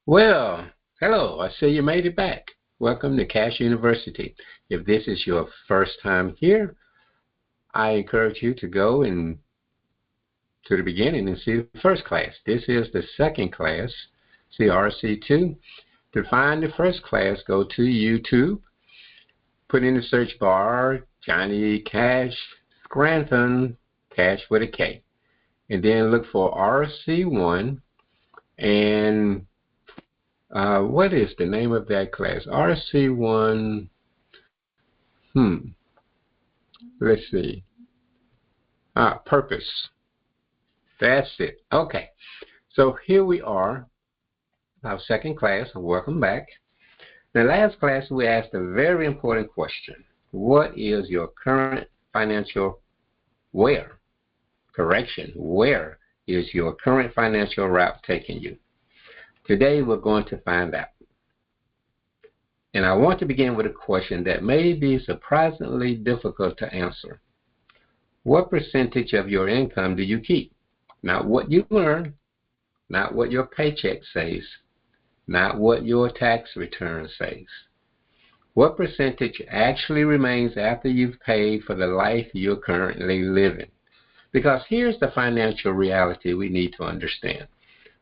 Well, hello. I see you made it back. Welcome to Cash University. If this is your first time here, I encourage you to go to the beginning and see the first class. This is the second class, see RC2. To find the first class, go to YouTube, put in the search bar Johnny Cash Scranton, Cash with a K, and then look for RC1 and what is the name of that class? RC1, let's see. Purpose. That's it. Okay. So here we are, our second class. Welcome back. In the last class, we asked a very important question. What is your current financial where? Correction. Where is your current financial route taking you? Today, we're going to find out. And I want to begin with a question that may be surprisingly difficult to answer. What percentage of your income do you keep? Not what you earn, not what your paycheck says, not what your tax return says. What percentage actually remains after you've paid for the life you're currently living? Because here's the financial reality we need to understand.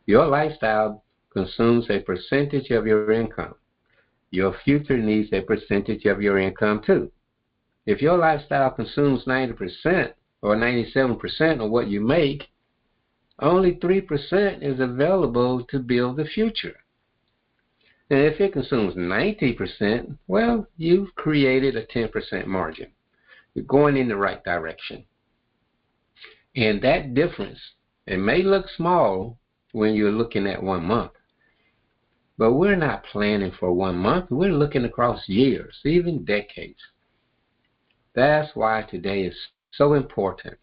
Your lifestyle consumes a percentage of your income. Your future needs a percentage of your income too. If your lifestyle consumes 90% or 97% of what you make, only 3% is available to build the future. And if it consumes 90%, well, you've created a 10% margin. You're going in the right direction. And that difference, it may look small when you're looking at 1 month, but we're not planning for 1 month. We're looking across years, even decades. That's why today is so important.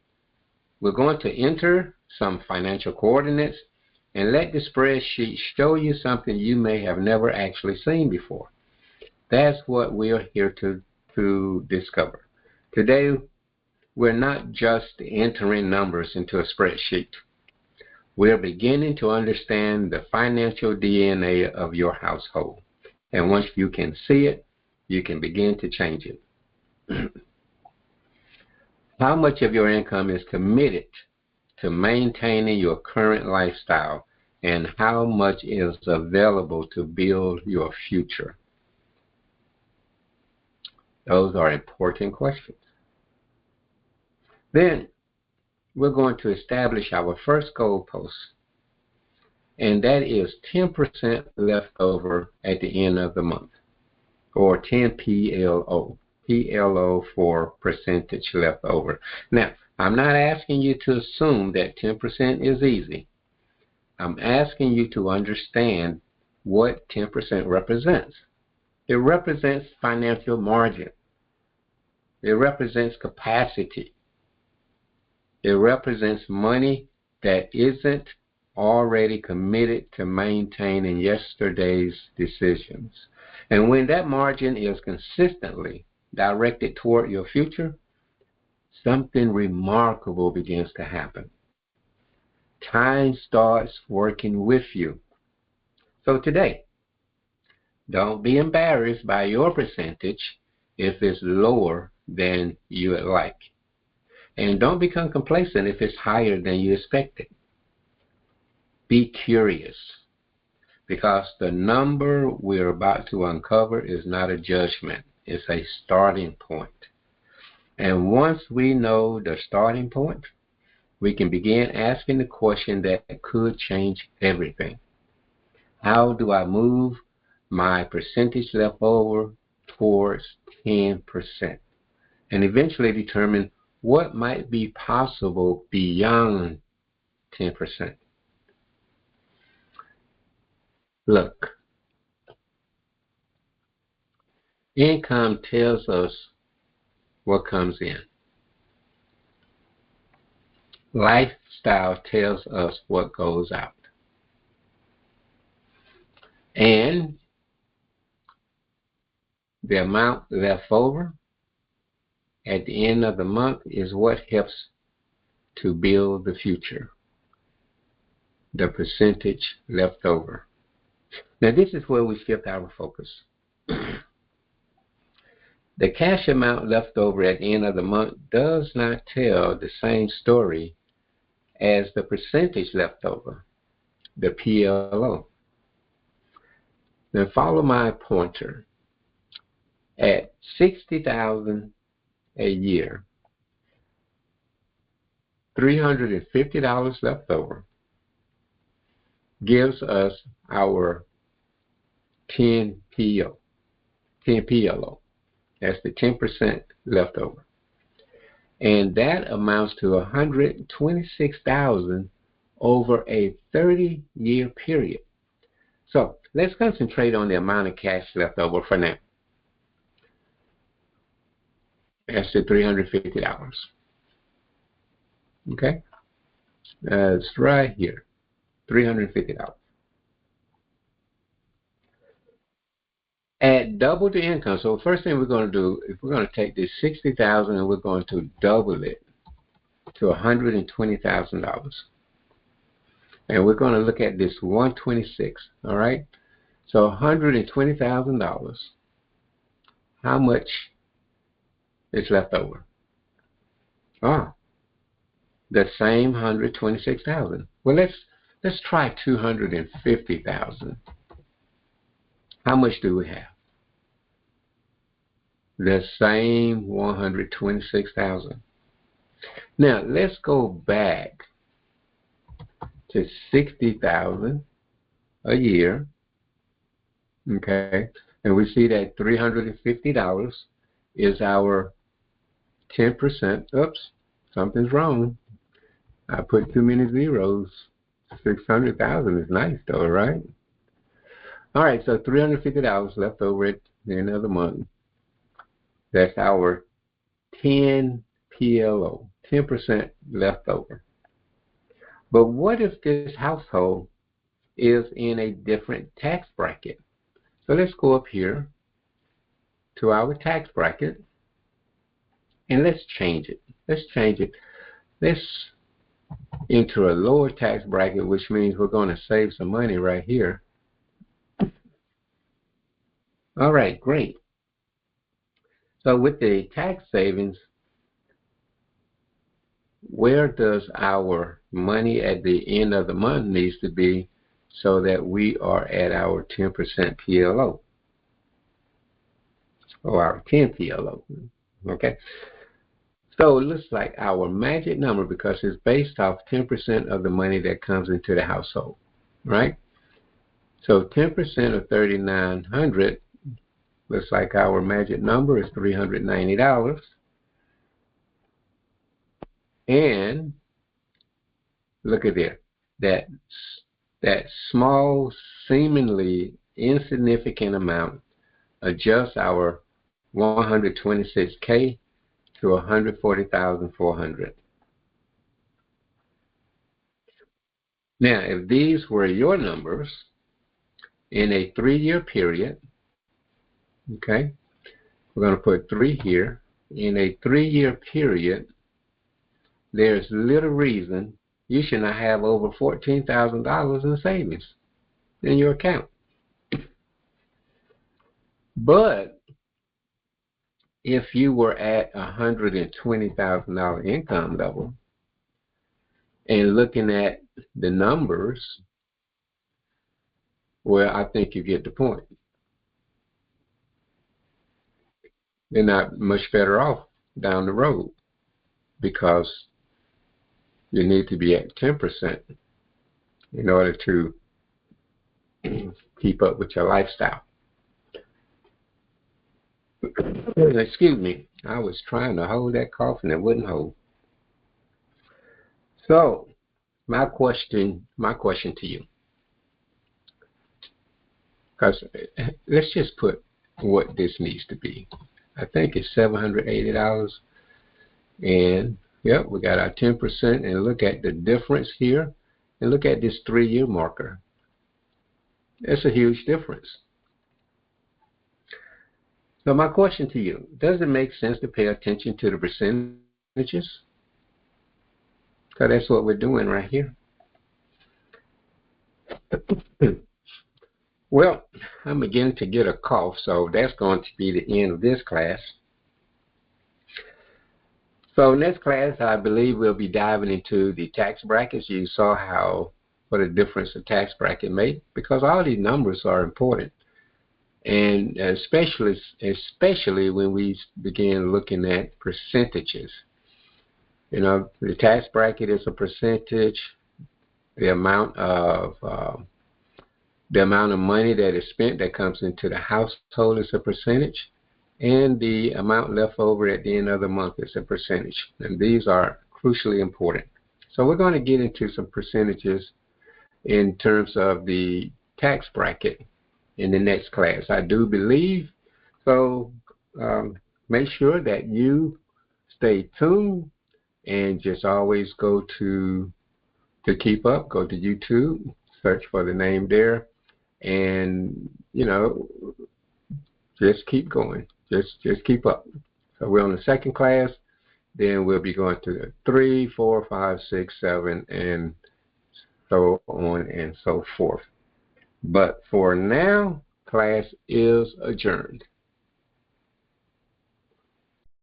We're going to enter some financial coordinates and let the spreadsheet show you something you may have never actually seen before. That's what we're here to discover. Today, we're not just entering numbers into a spreadsheet. We're beginning to understand the financial DNA of your household. And once you can see it, you can begin to change it. How much of your income is committed to maintaining your current lifestyle, and how much is available to build your future? Those are important questions. Then we're going to establish our first goalpost, and that is 10% left over at the end of the month, or 10 PLO. PLO for percentage left over. Now, I'm not asking you to assume that 10% is easy. I'm asking you to understand what 10% represents. It represents financial margin. It represents capacity. It represents money that isn't already committed to maintaining yesterday's decisions. And when that margin is consistently directed toward your future, something remarkable begins to happen. Time starts working with you. So today, don't be embarrassed by your percentage if it's lower than you would like. And don't become complacent if it's higher than you expected. Be curious, because the number we're about to uncover is not a judgment. It's a starting point. And once we know the starting point, we can begin asking the question that could change everything. How do I move my percentage left over towards 10%? And eventually determine what might be possible beyond 10%. Look, income tells us what comes in. Lifestyle tells us what goes out. And the amount left over at the end of the month is what helps to build the future. The percentage left over. Now this is where we shift our focus. The cash amount left over at the end of the month does not tell the same story as the percentage left over, the PLO. Now follow my pointer. At $60,000 a year, $350 left over gives us our 10 PLO. That's the 10% left over. And that amounts to $126,000 over a 30-year period. So let's concentrate on the amount of cash left over for now. That's the $350. Okay? That's right here. $350. At double the income, so first thing we're going to do is we're going to take this $60,000 and we're going to double it to $120,000. And we're going to look at this 126, all right? So $120,000. How much is left over? The same $126,000. Well, let's try $250,000. How much do we have? The same $126,000. Now let's go back to $60,000 a year. Okay, and we see that $350 is our 10%. Oops, something's wrong. I put too many zeros. 600,000 is nice though, right? All right, so $350 left over at the end of the month. That's our 10 PLO, 10% left over. But what if this household is in a different tax bracket? So let's go up here to our tax bracket and let's change it. Let's enter a lower tax bracket, which means we're going to save some money right here. All right, great. So with the tax savings, where does our money at the end of the month needs to be so that we are at our 10% PLO, or our 10 PLO, okay? So it looks like our magic number, because it's based off 10% of the money that comes into the household, right? So 10% of $3,900 looks like our magic number is $390. And look at there, that small, seemingly insignificant amount adjusts our 126K to 140,400. Now, if these were your numbers in a 3-year period, okay, we're going to put 3 here. In a 3-year period, there's little reason you should not have over $14,000 in savings in your account. But if you were at $120,000 income level and looking at the numbers, well, I think you get the point. They're not much better off down the road because you need to be at 10% in order to keep up with your lifestyle. Excuse me, I was trying to hold that cough and it wouldn't hold. So, my question to you, because let's just put what this needs to be. I think it's $780, and yep, we got our 10%, and look at the difference here, and look at this 3-year marker. It's a huge difference. So my question to you, does it make sense to pay attention to the percentages? Because that's what we're doing right here. Well, I'm beginning to get a cough, so that's going to be the end of this class. So next class, I believe we'll be diving into the tax brackets. You saw what a difference a tax bracket made, because all these numbers are important, and especially when we begin looking at percentages. You know, the tax bracket is a percentage. The amount of money that is spent that comes into the household is a percentage, and the amount left over at the end of the month is a percentage. And these are crucially important. So we're going to get into some percentages in terms of the tax bracket in the next class, I do believe. So make sure that you stay tuned and just always go to keep up, go to YouTube, search for the name there, and just keep going. Just keep up. So we're on the second class. Then we'll be going to 3, 4, 5, 6, 7, and so on and so forth. But for now, class is adjourned.